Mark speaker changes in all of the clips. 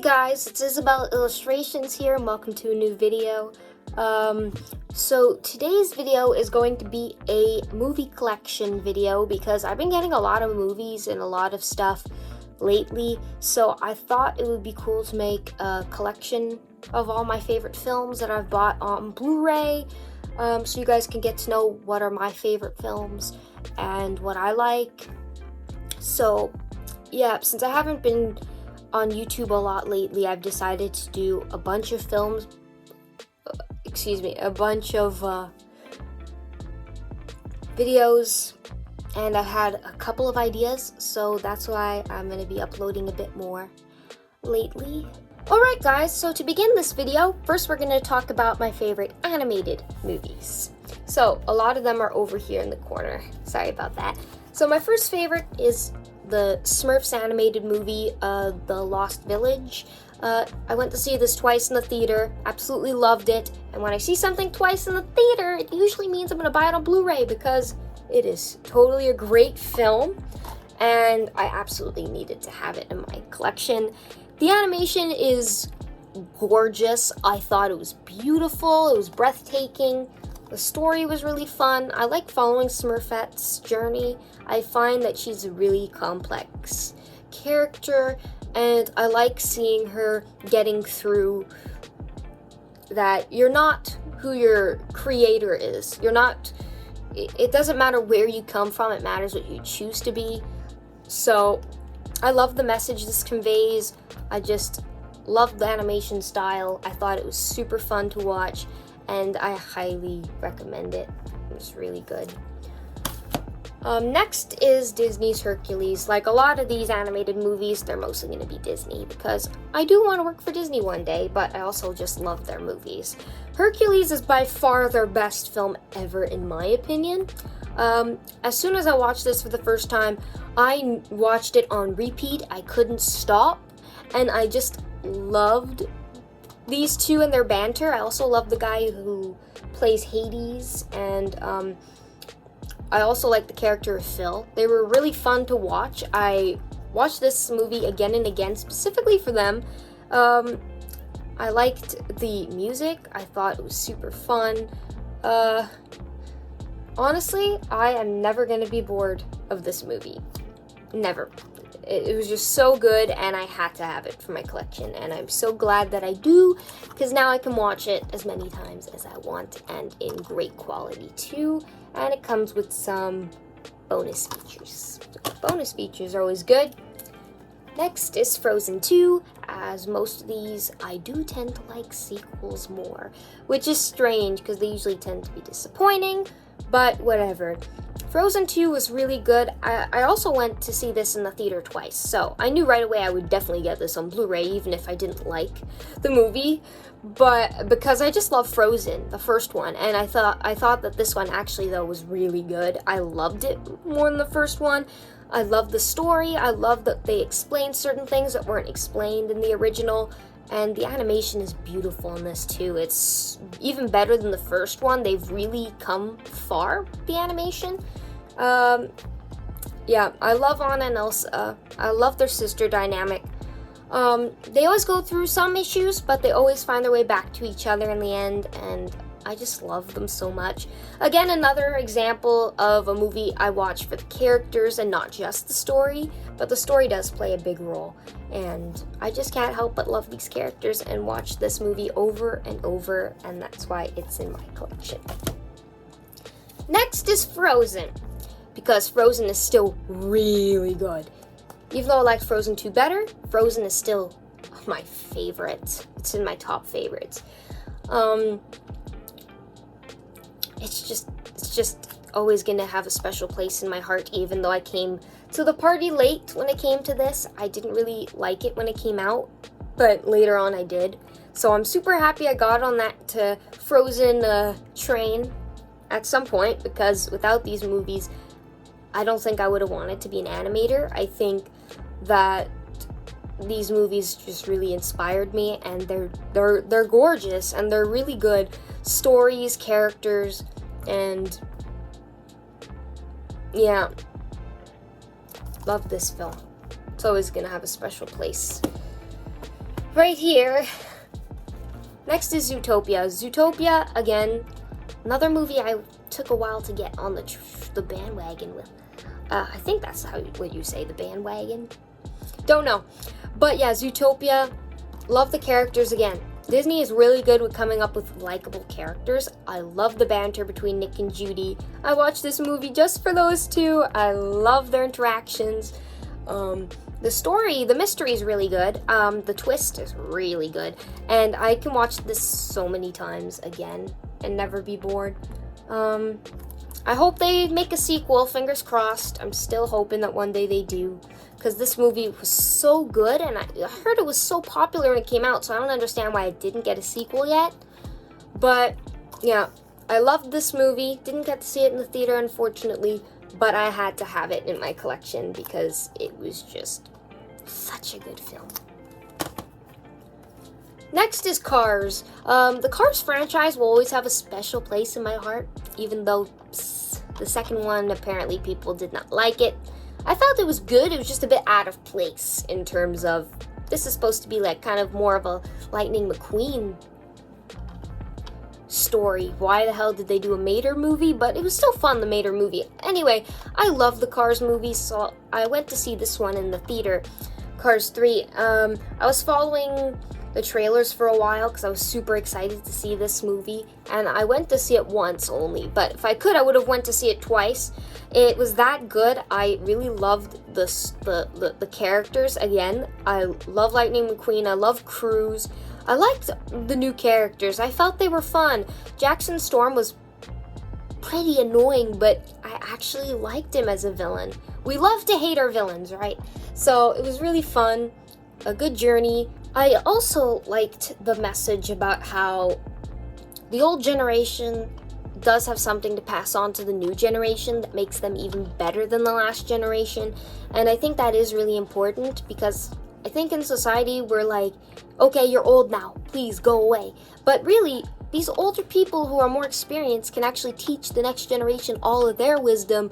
Speaker 1: guys, it's Isabel Illustrations here and welcome to a new video. So today's video is going to be a movie collection video because I've been getting a lot of movies and a lot of stuff lately, so I thought it would be cool to make a collection of all my favorite films that I've bought on Blu-ray, so you guys can get to know what are my favorite films and what I like. So yeah, since I haven't been on YouTube a lot lately, I've decided to do a bunch of films, a bunch of videos, and I had a couple of ideas, so that's why I'm going to be uploading a bit more lately. Alright guys, so to begin this video, first we're going to talk about my favorite animated movies. So a lot of them are over here in the corner, sorry about that. So my first favorite is the Smurfs animated movie, The Lost Village. I went to see this twice in the theater, absolutely loved it, and when I see something twice in the theater, it usually means I'm going to buy it on Blu-ray because it is totally a great film, and I absolutely needed to have it in my collection. The animation is gorgeous. I thought it was beautiful, it was breathtaking. The story was really fun. I like following Smurfette's journey. I find that she's a really complex character, and I like seeing her getting through that you're not who your creator is. It doesn't matter where you come from, it matters what you choose to be. So I love the message this conveys. I just love the animation style. I thought it was super fun to watch, and I highly recommend it. It was really good. Next is Disney's Hercules. Like a lot of these animated movies, they're mostly going to be Disney because I do want to work for Disney one day, but I also just love their movies. Hercules is by far their best film ever, in my opinion. As soon as I watched this for the first time, I watched it on repeat. I couldn't stop, and I just loved these two and their banter. I also love the guy who plays Hades, and I also like the character of Phil. They were really fun to watch. I watched this movie again and again specifically for them. I liked the music. I thought it was super fun. Honestly, I am never going to be bored of this movie. Never. It was just so good, and I had to have it for my collection, and I'm so glad that I do, because now I can watch it as many times as I want, and in great quality too, and it comes with some bonus features. Bonus features are always good. Next is Frozen 2. As most of these, I do tend to like sequels more, which is strange, because they usually tend to be disappointing, but whatever. Frozen 2 was really good. I also went to see this in the theater twice, so I knew right away I would definitely get this on Blu-ray, even if I didn't like the movie, but because I just love Frozen, the first one, and I thought that this one actually, though, was really good. I loved it more than the first one. I love the story. I love that they explained certain things that weren't explained in the original, and the animation is beautiful in this too. It's even better than the first one. They've really come far, the animation. Yeah, I love Anna and Elsa. I love their sister dynamic. They always go through some issues, but they always find their way back to each other in the end, and I just love them so much. Again, another example of a movie I watch for the characters and not just the story, but the story does play a big role, and I just can't help but love these characters and watch this movie over and over, and that's why it's in my collection. Next is Frozen, because Frozen is still really good. Even though I liked Frozen 2 better, Frozen is still my favorite. It's in my top favorites. It's just always gonna have a special place in my heart, even though I came to the party late when it came to this. I didn't really like it when it came out, but later on I did. So I'm super happy I got on that Frozen train at some point, because without these movies, I don't think I would have wanted to be an animator. I think that these movies just really inspired me, and they're gorgeous, and they're really good stories, characters, and yeah, love this film. It's always gonna have a special place right here. Next is Zootopia. Zootopia, again, another movie I took a while to get on the bandwagon with. I think that's what you say, the bandwagon. Don't know. But yeah, Zootopia, love the characters again. Disney is really good with coming up with likable characters. I love the banter between Nick and Judy. I watched this movie just for those two. I love their interactions. The story, the mystery is really good. The twist is really good. And I can watch this so many times again and never be bored. I hope they make a sequel, fingers crossed. I'm still hoping that one day they do, because this movie was so good, and I heard it was so popular when it came out, so I don't understand why I didn't get a sequel yet. But yeah, I loved this movie. Didn't get to see it in the theater, unfortunately, but I had to have it in my collection because it was just such a good film. Next is Cars. The Cars franchise will always have a special place in my heart, even though the second one, apparently people did not like it. I felt it was good, it was just a bit out of place in terms of, this is supposed to be like kind of more of a Lightning McQueen story. Why the hell did they do a Mater movie? But it was still fun, the Mater movie. Anyway, I love the Cars movies, so I went to see this one in the theater, Cars 3. I was following the trailers for a while because I was super excited to see this movie, and I went to see it once only, but if I could, I would have went to see it twice. It was that good. I really loved the characters. Again, I love Lightning McQueen, I love Cruise, I liked the new characters. I felt they were fun. Jackson Storm was pretty annoying, but I actually liked him as a villain. We love to hate our villains, right? So it was really fun, a good journey. I also liked the message about how the old generation does have something to pass on to the new generation that makes them even better than the last generation. And I think that is really important, because I think in society we're like, okay, you're old now, please go away. But really, these older people who are more experienced can actually teach the next generation all of their wisdom,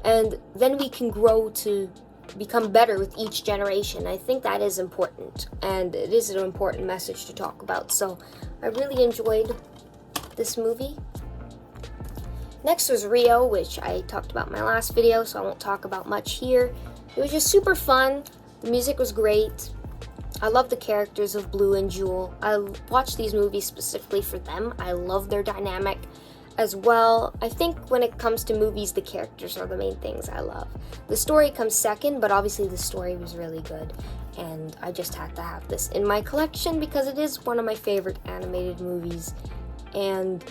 Speaker 1: and then we can grow to become better with each generation. I think that is important, and it is an important message to talk about. So I really enjoyed this movie. Next was Rio, which I talked about in my last video, so I won't talk about much here. It was just super fun. The music was great. I love the characters of Blue and Jewel. I watched these movies specifically for them. I love their dynamic as well. I think when it comes to movies, the characters are the main things I love. The story comes second, but obviously the story was really good, and I just had to have this in my collection because it is one of my favorite animated movies, and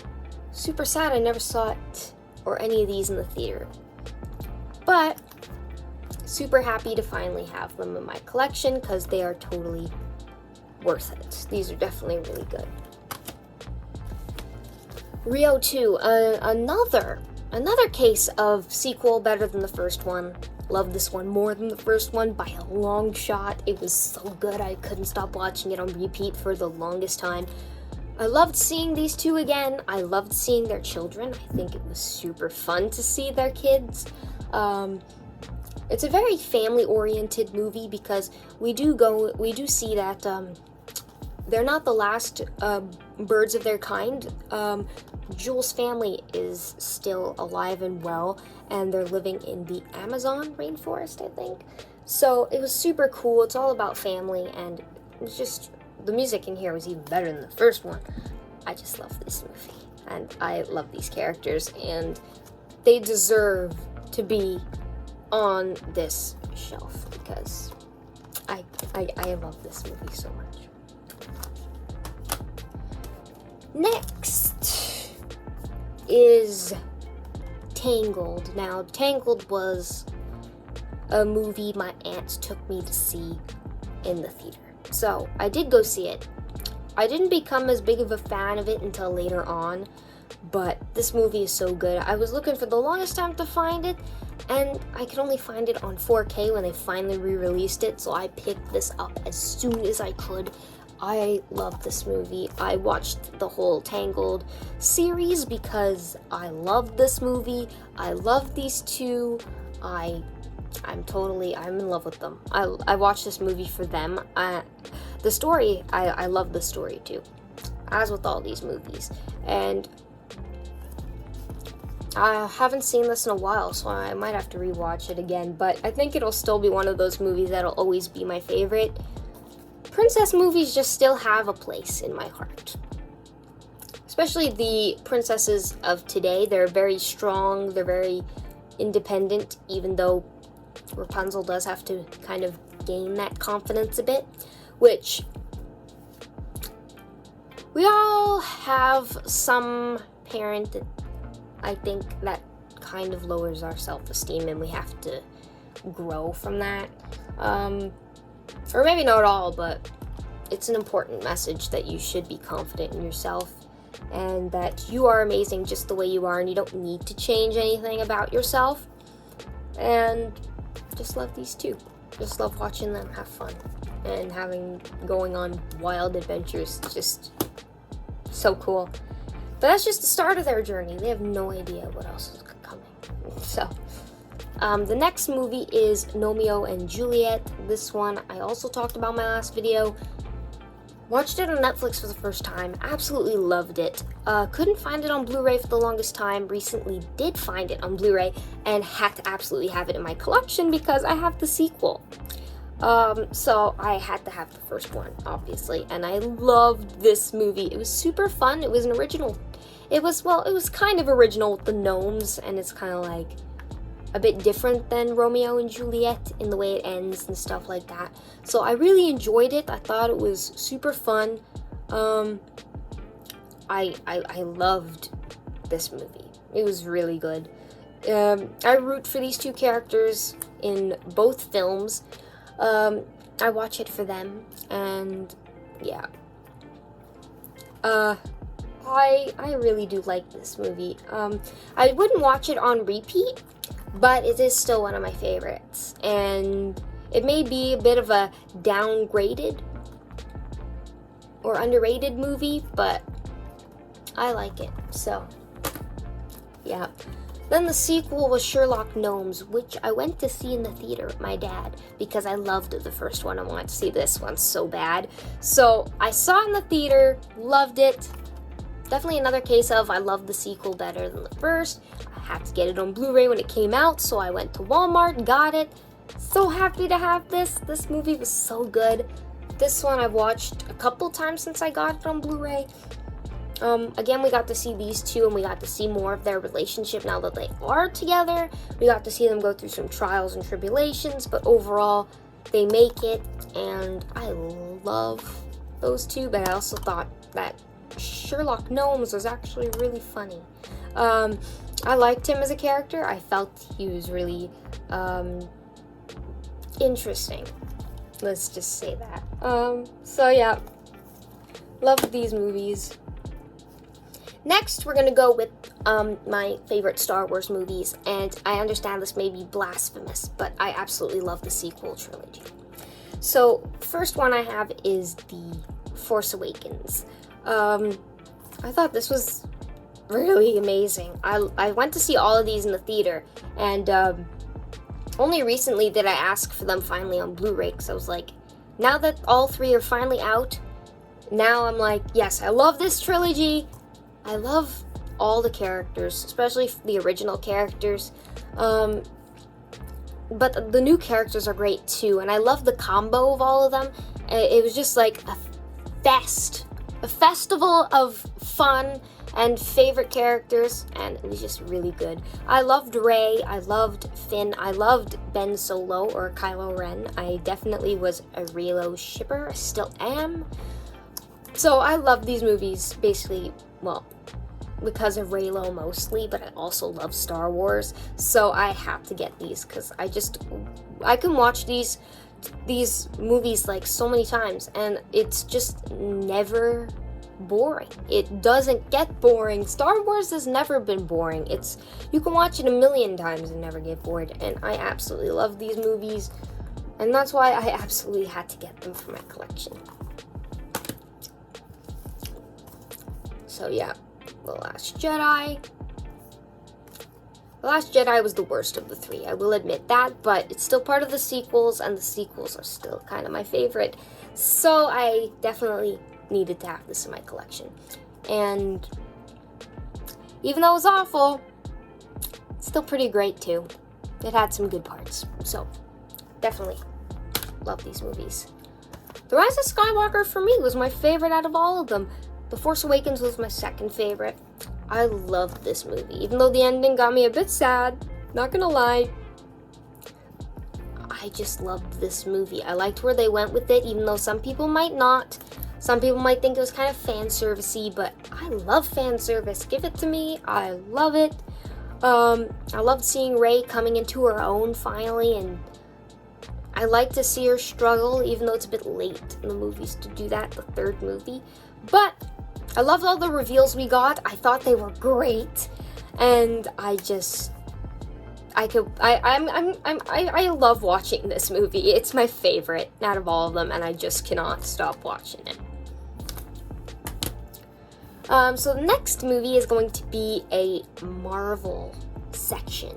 Speaker 1: super sad I never saw it or any of these in the theater. But super happy to finally have them in my collection because they are totally worth it. These are definitely really good. Rio 2, another case of sequel better than the first one. Love this one more than the first one by a long shot. It was so good, I couldn't stop watching it on repeat for the longest time. I loved seeing these two again. I loved seeing their children. I think it was super fun to see their kids. It's a very family-oriented movie because we do see that they're not the last birds of their kind. Jules' family is still alive and well, and they're living in the Amazon rainforest, I think. So it was super cool. It's all about family, and it was just, the music in here was even better than the first one. I just love this movie, and I love these characters, and they deserve to be on this shelf because I love this movie so much. Next is Tangled. Now, Tangled was a movie my aunts took me to see in the theater. So, I did go see it. I didn't become as big of a fan of it until later on, but this movie is so good. I was looking for the longest time to find it, and I could only find it on 4K when they finally re-released it, so I picked this up as soon as I could. I love this movie. I watched the whole Tangled series because I love this movie. I love these two. I I'm in love with them. I watched this movie for them. The story, I love the story too, as with all these movies. And I haven't seen this in a while, so I might have to rewatch it again, but I think it'll still be one of those movies that'll always be my favorite. Princess movies just still have a place in my heart. Especially the princesses of today. They're very strong, they're very independent, even though Rapunzel does have to kind of gain that confidence a bit, which we all have some parent that I think that kind of lowers our self-esteem, and we have to grow from that. Or maybe not all, but it's an important message that you should be confident in yourself and that you are amazing just the way you are, and you don't need to change anything about yourself. And just love these two. Just love watching them have fun and going on wild adventures. Just so cool. But that's just the start of their journey. They have no idea what else is coming. So, the next movie is Nomio and Juliet. This one I also talked about in my last video. Watched it on Netflix for the first time. Absolutely loved it. Couldn't find it on Blu-ray for the longest time. Recently did find it on Blu-ray and had to absolutely have it in my collection because I have the sequel. So I had to have the first one, obviously, and I loved this movie. It was super fun. It was an original. It was kind of original with the gnomes, and it's kind of like a bit different than Romeo and Juliet in the way it ends and stuff like that. So I really enjoyed it. I thought it was super fun. I loved this movie. It was really good. I root for these two characters in both films. I watch it for them, and yeah. I really do like this movie. I wouldn't watch it on repeat, but it is still one of my favorites. And it may be a bit of a downgraded or underrated movie, but I like it. So, yeah. Then the sequel was Sherlock Gnomes, which I went to see in the theater with my dad because I loved the first one. I wanted to see this one so bad. So I saw it in the theater, loved it. Definitely another case of I love the sequel better than the first. I had to get it on Blu-ray when it came out, so I went to Walmart, got it. So happy to have this. This movie was so good. This one I've watched a couple times since I got it on Blu-ray. Again, we got to see these two, and we got to see more of their relationship now that they are together. We got to see them go through some trials and tribulations, but overall, they make it, and I love those two, but I also thought that Sherlock Gnomes was actually really funny. I liked him as a character. I felt he was really, interesting. Let's just say that. So yeah, love these movies. Next, we're gonna go with my favorite Star Wars movies, and I understand this may be blasphemous, but I absolutely love the sequel trilogy. So, first one I have is the Force Awakens. I thought this was really amazing. I went to see all of these in the theater, and only recently did I ask for them finally on Blu-ray, because I was like, now that all three are finally out, now I'm like, yes, I love this trilogy. I love all the characters, especially the original characters, but the new characters are great too, and I love the combo of all of them. It was just like a festival of fun and favorite characters, and it was just really good. I loved Rey, I loved Finn, I loved Ben Solo, or Kylo Ren. I definitely was a Reylo shipper, I still am. So I love these movies, basically, well, because of Reylo mostly, but I also love Star Wars, so I have to get these, because I can watch these movies like so many times, and it's just never boring. It doesn't get boring. Star Wars has never been boring. You can watch it a million times and never get bored, and I absolutely love these movies, and that's why I absolutely had to get them for my collection. So yeah, The Last Jedi. The Last Jedi was the worst of the three, I will admit that, but it's still part of the sequels, and the sequels are still kind of my favorite. So I definitely needed to have this in my collection. And even though it was awful, it's still pretty great too. It had some good parts, so definitely love these movies. The Rise of Skywalker for me was my favorite out of all of them. The Force Awakens was my second favorite. I loved this movie, even though the ending got me a bit sad, not gonna lie. I just loved this movie. I liked where they went with it, even though some people might not. Some people might think it was kind of fan service-y, but I love fan service. Give it to me. I love it. I loved seeing Rey coming into her own finally, and I like to see her struggle, even though it's a bit late in the movies to do that, the third movie. But I loved all the reveals we got. I thought they were great, and I love watching this movie. It's my favorite out of all of them, and I just cannot stop watching it. So the next movie is going to be a Marvel section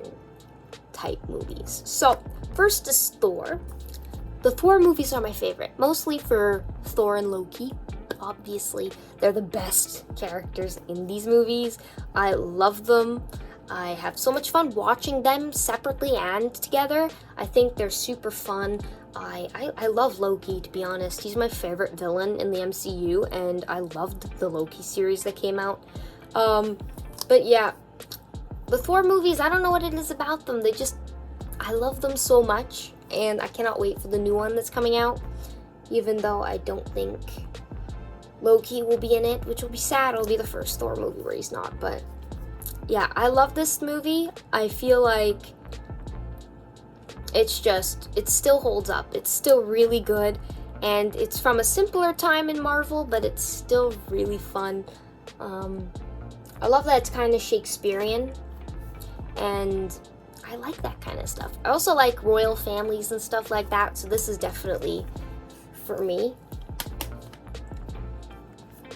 Speaker 1: type movies. So first is Thor. The Thor movies are my favorite, mostly for Thor and Loki. Obviously, they're the best characters in these movies. I love them. I have so much fun watching them separately and together. I think they're super fun. I love Loki, to be honest. He's my favorite villain in the MCU, and I loved the Loki series that came out. But yeah, the Thor movies, I don't know what it is about them. I love them so much, and I cannot wait for the new one that's coming out, even though I don't think Loki will be in it, which will be sad. It'll be the first Thor movie where he's not, but yeah, I love this movie. I feel like it still holds up. It's still really good, and it's from a simpler time in Marvel, but it's still really fun. I love that it's kind of Shakespearean, and I like that kind of stuff. I also like royal families and stuff like that, so this is definitely for me.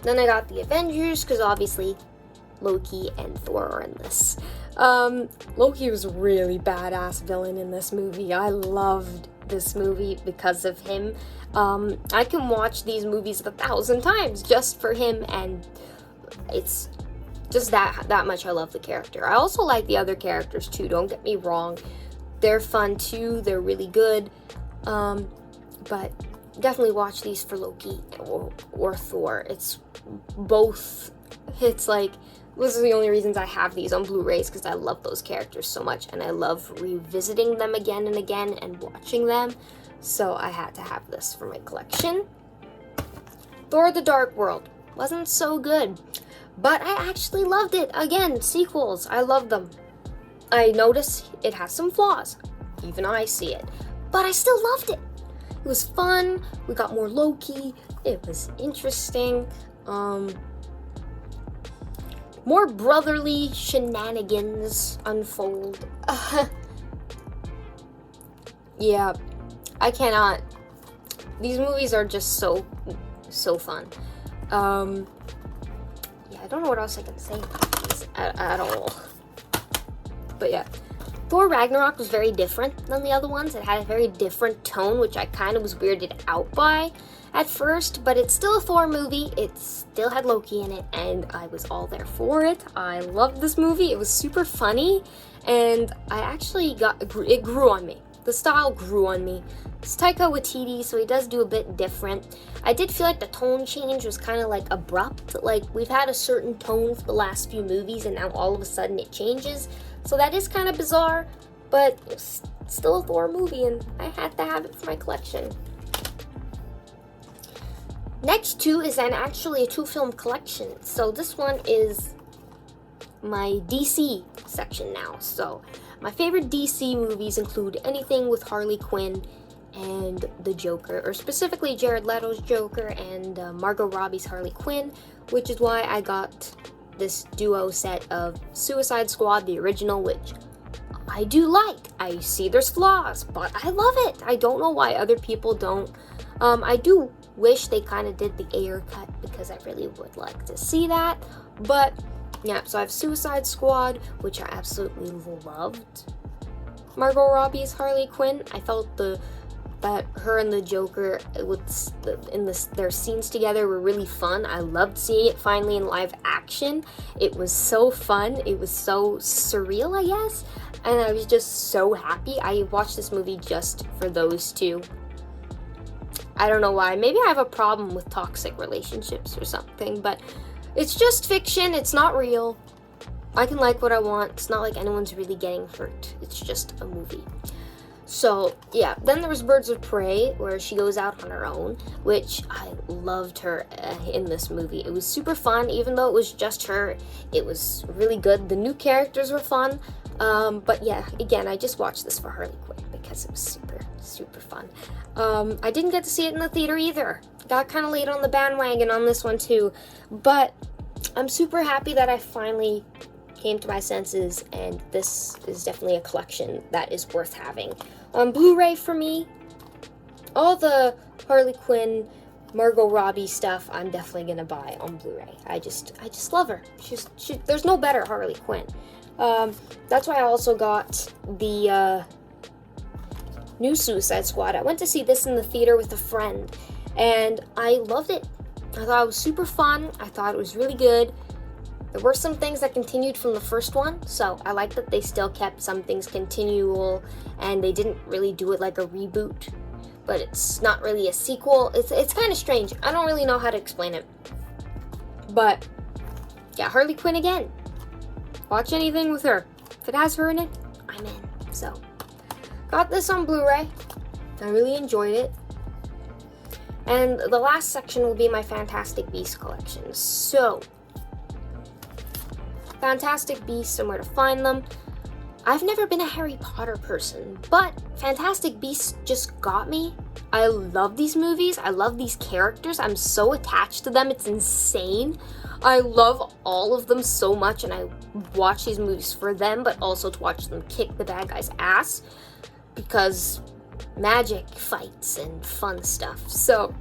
Speaker 1: Then I got the Avengers, because obviously Loki and Thor are in this. Loki was a really badass villain in this movie. I loved this movie because of him. I can watch these movies 1,000 times just for him, and it's just that much I love the character. I also like the other characters too, don't get me wrong. They're fun too, they're really good. But definitely watch these for Loki or Thor. It's both. It's like, those are the only reasons I have these on Blu-rays, because I love those characters so much, and I love revisiting them again and again and watching them. So I had to have this for my collection. Thor: The Dark World wasn't so good, but I actually loved it. Again, sequels, I love them. I notice it has some flaws. Even I see it. But I still loved it. It was fun. We got more Loki. It was interesting. More brotherly shenanigans unfold. Yeah, I cannot. These movies are just so fun. Yeah, I don't know what else I can say about these at all. But yeah, Thor Ragnarok was very different than the other ones. It had a very different tone, which I kind of was weirded out by at first, but it's still a Thor movie. It still had Loki in it, and I was all there for it. I loved this movie. It was super funny, and I actually it grew on me. The style grew on me. It's Taika Waititi, so he does do a bit different. I did feel like the tone change was kind of like abrupt. Like, we've had a certain tone for the last few movies, and now all of a sudden it changes. So that is kind of bizarre, but it's still a Thor movie, and I had to have it for my collection. Next two is actually a 2-film collection. So this one is my DC section now. So my favorite DC movies include anything with Harley Quinn and the Joker, or specifically Jared Leto's Joker and Margot Robbie's Harley Quinn, which is why I got this duo set of Suicide Squad, the original, which I do like. I see there's flaws, but I love it. I don't know why other people don't I do wish they kind of did the Ayer cut because I really would like to see that. But yeah, so I have Suicide Squad, which I absolutely loved. Margot Robbie's Harley Quinn. I felt that her and the Joker their scenes together were really fun. I loved seeing it finally in live action. It was so fun. It was so surreal, I guess. And I was just so happy. I watched this movie just for those two. I don't know why. Maybe I have a problem with toxic relationships or something, but it's just fiction. It's not real. I can like what I want. It's not like anyone's really getting hurt. It's just a movie. So, yeah, then there was Birds of Prey, where she goes out on her own, which I loved her in this movie. It was super fun, even though it was just her. It was really good. The new characters were fun. But yeah, again, I just watched this for Harley Quinn because it was super, super fun. I didn't get to see it in the theater either. Got kind of late on the bandwagon on this one too. But I'm super happy that I finally came to my senses, and this is definitely a collection that is worth having. On Blu-ray for me, all the Harley Quinn, Margot Robbie stuff, I'm definitely gonna buy on Blu-ray. I just love her. There's no better Harley Quinn. That's why I also got the new Suicide Squad. I went to see this in the theater with a friend, and I loved it. I thought it was super fun. I thought it was really good. There were some things that continued from the first one, so I like that they still kept some things continual, and they didn't really do it like a reboot, but it's not really a sequel. It's kind of strange. I don't really know how to explain it. But yeah, Harley Quinn again. Watch anything with her. If it has her in it, I'm in. So, got this on Blu-ray. I really enjoyed it. And the last section will be my Fantastic Beasts collection. So, Fantastic Beasts and where to find them. I've never been a Harry Potter person, but Fantastic Beasts just got me. I love these movies. I love these characters. I'm so attached to them. It's insane. I love all of them so much, and I watch these movies for them, but also to watch them kick the bad guy's ass, because magic, fights, and fun stuff. So,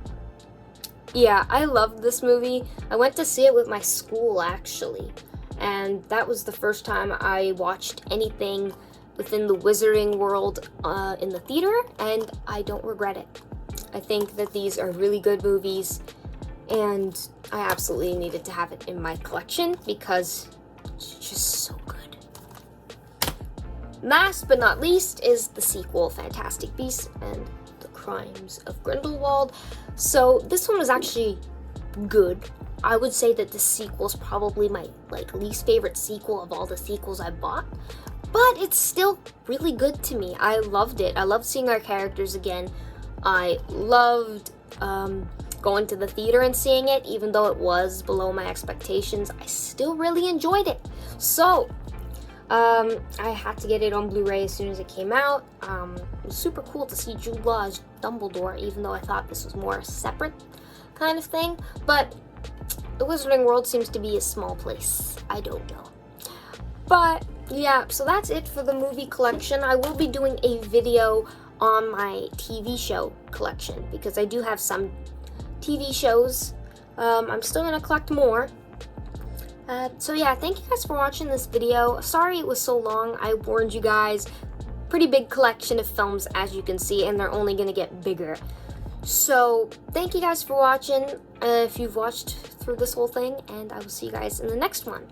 Speaker 1: yeah, I loved this movie. I went to see it with my school, actually. And that was the first time I watched anything within the wizarding world in the theater, and I don't regret it. I think that these are really good movies, and I absolutely needed to have it in my collection because it's just so good. Last but not least is the sequel, Fantastic Beasts and the Crimes of Grindelwald. So this one was actually good. I would say that the sequel is probably my least favorite sequel of all the sequels I bought, but it's still really good to me. I loved it. I loved seeing our characters again. I loved going to the theater and seeing it, even though it was below my expectations. I still really enjoyed it. So, I had to get it on Blu-ray as soon as it came out. It was super cool to see Jude Law as Dumbledore, even though I thought this was more a separate kind of thing, but the Wizarding World seems to be a small place. I don't know. But, yeah, so that's it for the movie collection. I will be doing a video on my TV show collection, because I do have some TV shows. I'm still going to collect more. So yeah, thank you guys for watching this video. Sorry it was so long. I warned you guys. Pretty big collection of films, as you can see, and they're only going to get bigger. So, thank you guys for watching, if you've watched through this whole thing, and I will see you guys in the next one.